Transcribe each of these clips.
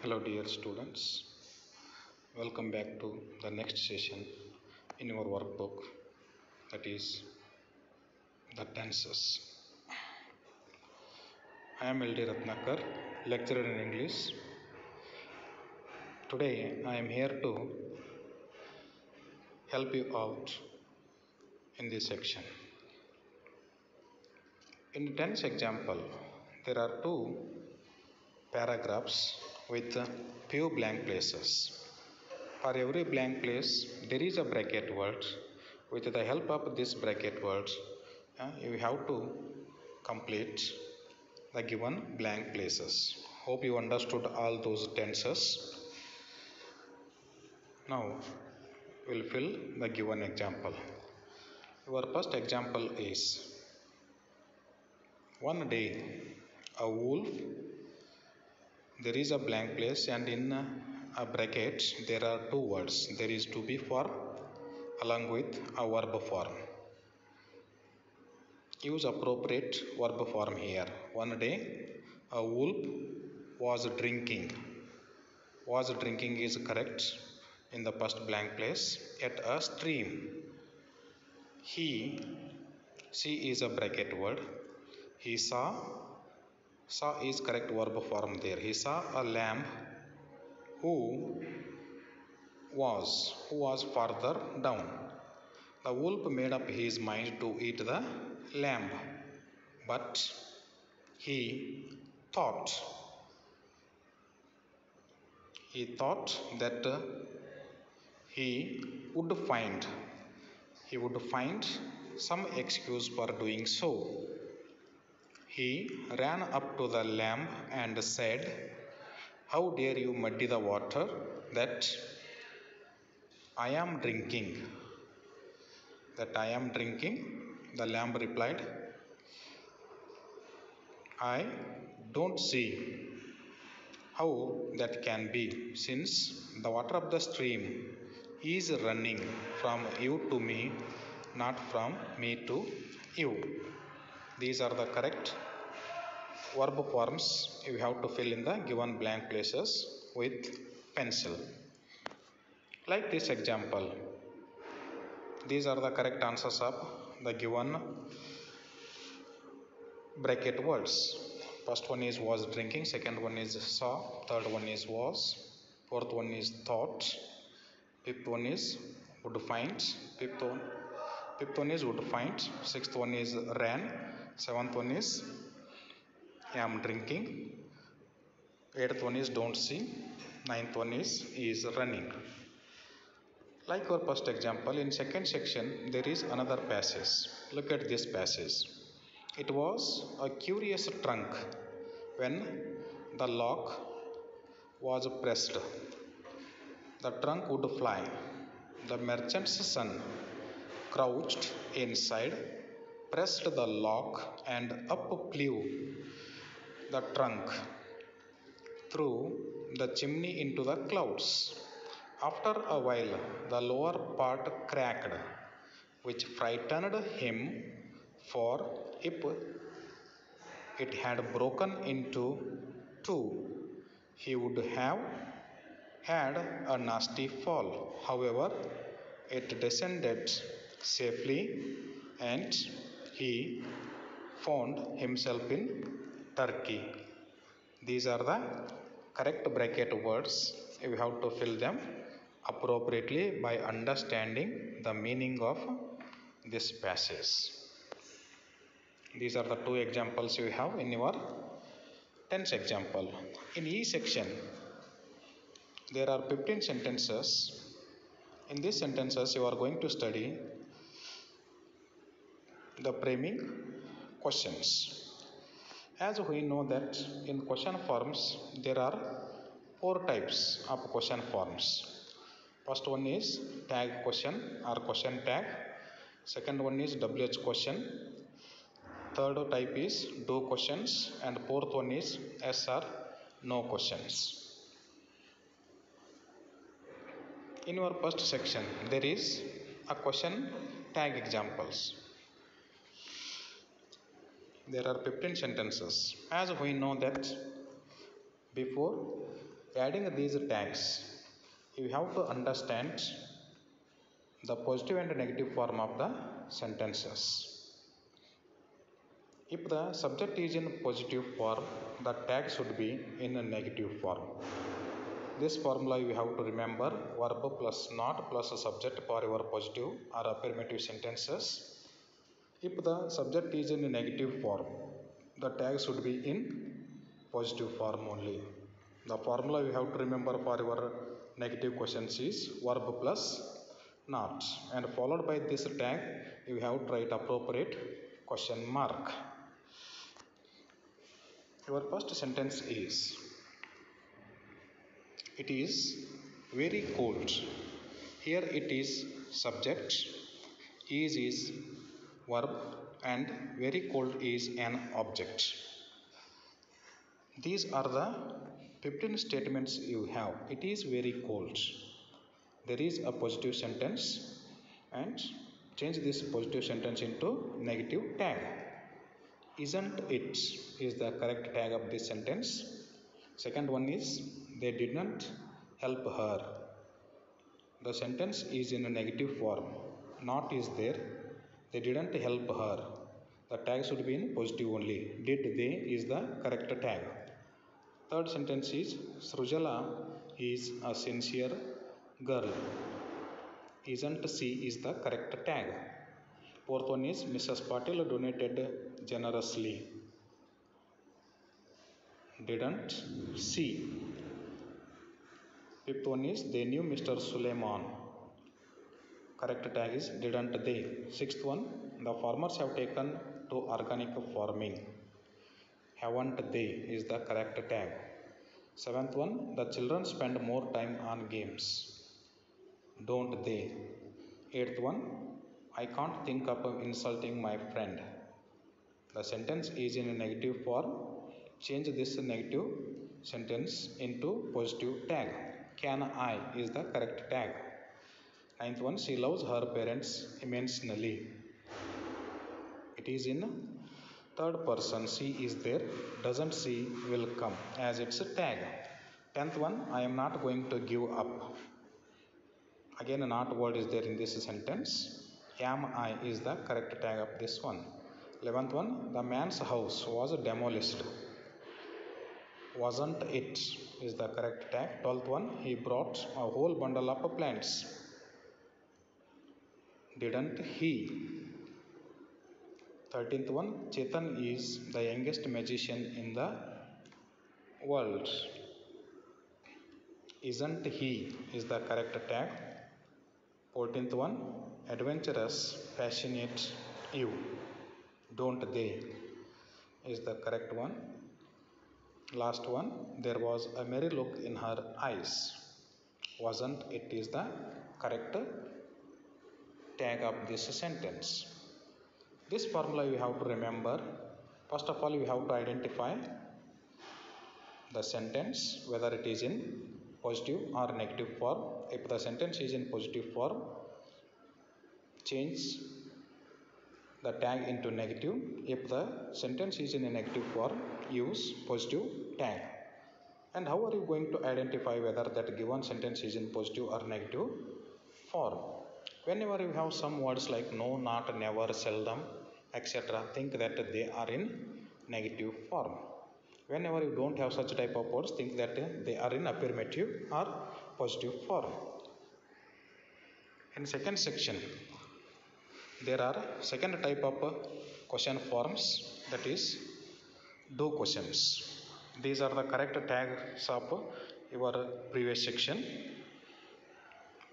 Hello, dear students. Welcome back to the next session in your workbook, that is the tenses. I am LD Ratnakar, lecturer in English. Today I am here to help you out in this section. In the tense example, there are two paragraphs with few blank places. For every blank place, there is a bracket word. With the help of this bracket words, you have to complete the given blank places. Hope you understood all those tenses. Now, we'll fill the given example. Your first example is: one day, a wolf. There is a blank place, and in a bracket there are two words. There is to be for along with a verb form. Use appropriate verb form here. One day, a wolf was drinking. Was drinking is correct in the first blank place. At a stream. She is a bracket word. He saw is correct verb form there. He saw a lamb who was farther down. The wolf made up his mind to eat the lamb, but he thought that he would find some excuse for doing so. He ran up to the lamb and said, "How dare you muddy the water that I am drinking?" That I am drinking, the lamb replied, "I don't see how that can be, since the water of the stream is running from you to me, not from me to you." These are the correct verb forms you have to fill in the given blank places with pencil. Like this example, these are the correct answers of the given bracket words. First one is was drinking, second one is saw, third one is was, fourth one is thought, fifth one is would find, fifth one is would find, sixth one is ran, seventh one is am drinking, eighth one is don't see, ninth one is running. Like our first example, in second section there is another passage. Look at this passage. It was a curious trunk when the lock was pressed. The trunk would fly. The merchant's son crouched inside, pressed the lock, and up flew the trunk through the chimney into the clouds. After a while, the lower part cracked, which frightened him, for if it had broken into two, he would have had a nasty fall. However, it descended safely, and he found himself in Turkey. These are the correct bracket words. You have to fill them appropriately by understanding the meaning of this passage. These are the two examples you have in your tense example. In each section, there are 15 sentences. In these sentences, you are going to study the framing questions. As we know that in question forms, there are 4 types of question forms. First one is tag question or question tag. Second one is WH question. Third type is do questions, and fourth one is yes or no questions. In your first section, there is a question tag examples. There are 15 sentences. As we know that before Adding these tags, you have to understand the positive and negative form of the sentences. If the subject is in positive form, the tag should be in a negative form. This formula you have to remember: verb plus not plus subject for your positive or affirmative sentences. If the subject is in a negative form, the tag should be in positive form only. The formula you have to remember for your negative questions is verb plus not, and followed by this tag you have to write appropriate question mark. Your first sentence is, it is very cold. Here it is subject, is verb, and very cold is an object. These are the 15 statements you have. It is very cold. There is a positive sentence, and change this positive sentence into negative tag. Isn't it is the correct tag of this sentence. Second one is, they didn't help her. The sentence is in a negative form. Not is there. They didn't help her. The tag should be in positive only. Did they is the correct tag. Third sentence is, Srujala is a sincere girl. Isn't she is the correct tag. Fourth one is, Mrs. Patil donated generously. Didn't see. Fifth one is, they knew Mr. Suleiman. Correct tag is didn't they. Sixth one, the farmers have taken to organic farming. Haven't they is the correct tag. Seventh one, the children spend more time on games. Don't they. Eighth one, I can't think of insulting my friend. The sentence is in a negative form. Change this negative sentence into positive tag. Can I is the correct tag. Ninth one, she loves her parents immensely. It is in third person. She is there. Doesn't she will come as its tag. Tenth one, I am not going to give up. Again, a not word is there in this sentence. Am I is the correct tag of this one. 11th one, the man's house was demolished. Wasn't it is the correct tag. 12th one, he brought a whole bundle of plants. Didn't he. 13th one, Chetan is the youngest magician in the world. Isn't he is the correct tag. 14th one, adventurous fascinate you. Don't they is the correct one. Last one, there was a merry look in her eyes. Wasn't it is the correct tag of this sentence. This formula you have to remember. First of all, you have to identify the sentence whether it is in positive or negative form. If the sentence is in positive form, change the tag into negative. If the sentence is in a negative form, use positive tag. And how are you going to identify whether that given sentence is in positive or negative form? Whenever you have some words like no, not, never, seldom, etc., think that they are in negative form. Whenever you don't have such type of words, think that they are in affirmative or positive form. In second section, there are second type of question forms, that is do questions. These are the correct tags of your previous section.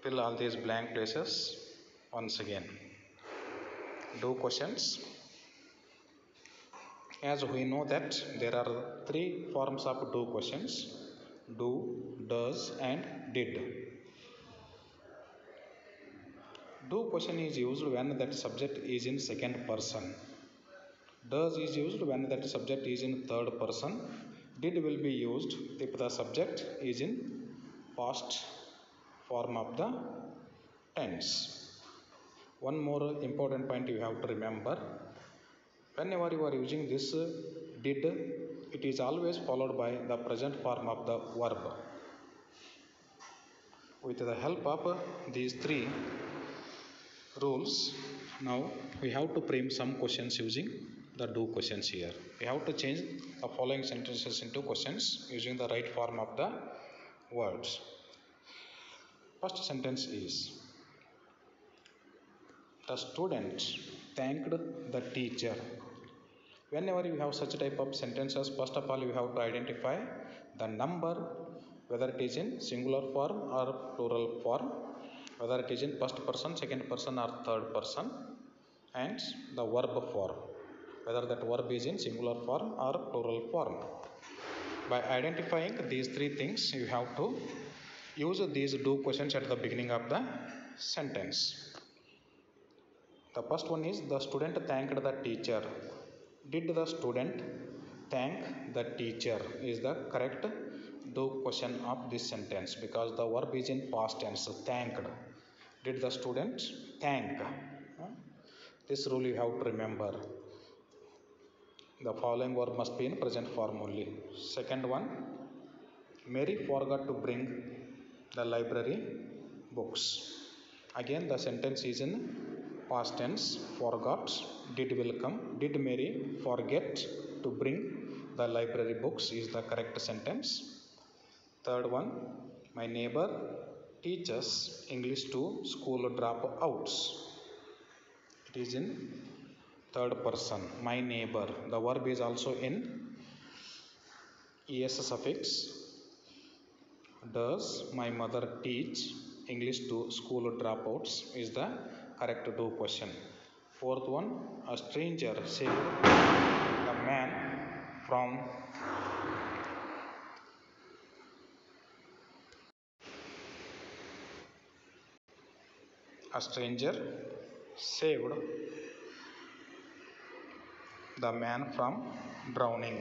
Fill all these blank places once again. Do questions. As we know that there are three forms of do questions: do, does, and did. Do question is used when that subject is in second person. Does is used when that subject is in third person. Did will be used if the subject is in past form of the tense. One more important point you have to remember. Whenever you are using this did, it is always followed by the present form of the verb. With the help of these three rules, now we have to frame some questions using the do questions here. We have to change the following sentences into questions using the right form of the words. First sentence is, the student thanked the teacher. Whenever you have such type of sentences, first of all you have to identify the number, whether it is in singular form or plural form, whether it is in first person, second person or third person, and the verb form, whether that verb is in singular form or plural form. By identifying these three things, you have to use these do questions at the beginning of the sentence. The first one is, the student thanked the teacher. Did the student thank the teacher is the correct do question of this sentence, because the verb is in past tense, thanked. Did the student thank? This rule you have to remember. The following verb must be in present form only. Second one, Mary forgot to bring the library books. Again the sentence is in past tense, forgot, did will come. Did Mary forget to bring the library books is the correct sentence. Third one, my neighbor teaches English to school dropouts. It is in third person, my neighbor. The verb is also in es suffix. Does my mother teach English to school dropouts is the correct do question. Fourth one, a stranger saved the man from a stranger saved the man from drowning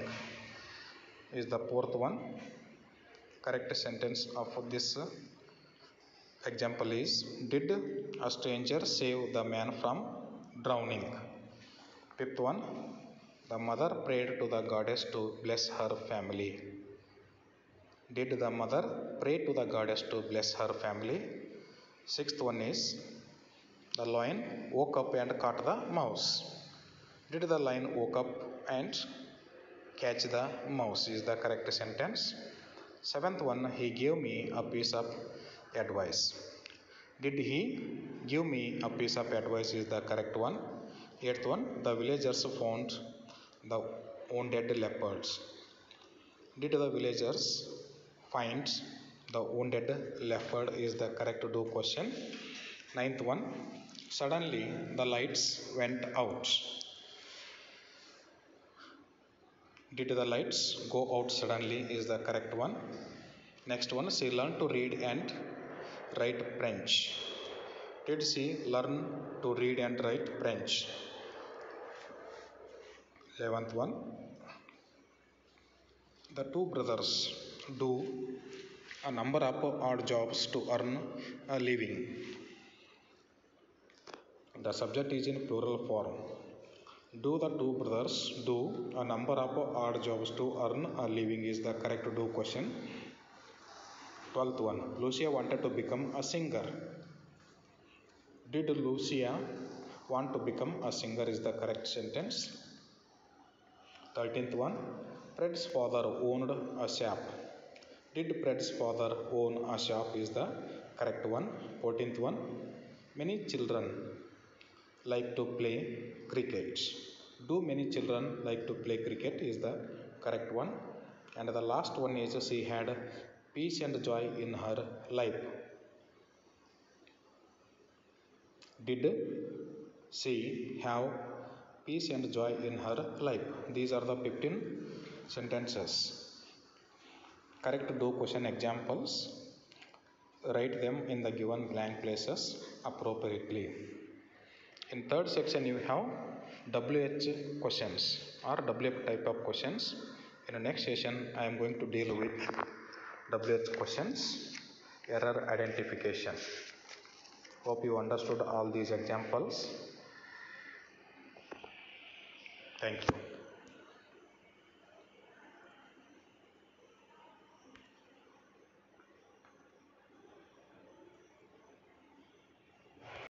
is the fourth one. Correct sentence of this example is, did a stranger save the man from drowning? Fifth one, the mother prayed to the goddess to bless her family. Did the mother pray to the goddess to bless her family? Sixth one is, the lion woke up and caught the mouse. Did the lion woke up and catch the mouse is the correct sentence. Seventh one, he gave me a piece of advice. Did he give me a piece of advice is the correct one. Eighth one, the villagers found the wounded leopards. Did the villagers find the wounded leopard is the correct do question. Ninth one, suddenly the lights went out. Did the lights go out suddenly is the correct one. Next one, she learned to read and write French. Did she learn to read and write French? 11th one, the two brothers do a number of odd jobs to earn a living. The subject is in plural form. Do the two brothers do a number of odd jobs to earn a living is the correct do question. 12th one, Lucia wanted to become a singer. Did Lucia want to become a singer is the correct sentence. 13th one, Fred's father owned a shop. Did Fred's father own a shop is the correct one. 14th one, many children like to play cricket. Do many children like to play cricket is the correct one. And the last one is, she had peace and joy in her life. Did she have peace and joy in her life? These are the 15 sentences. Correct do question examples. Write them in the given blank places appropriately. In third section you have WH questions or WF type of questions. In the next session I am going to deal with WH questions, error identification. Hope you understood all these examples. Thank you.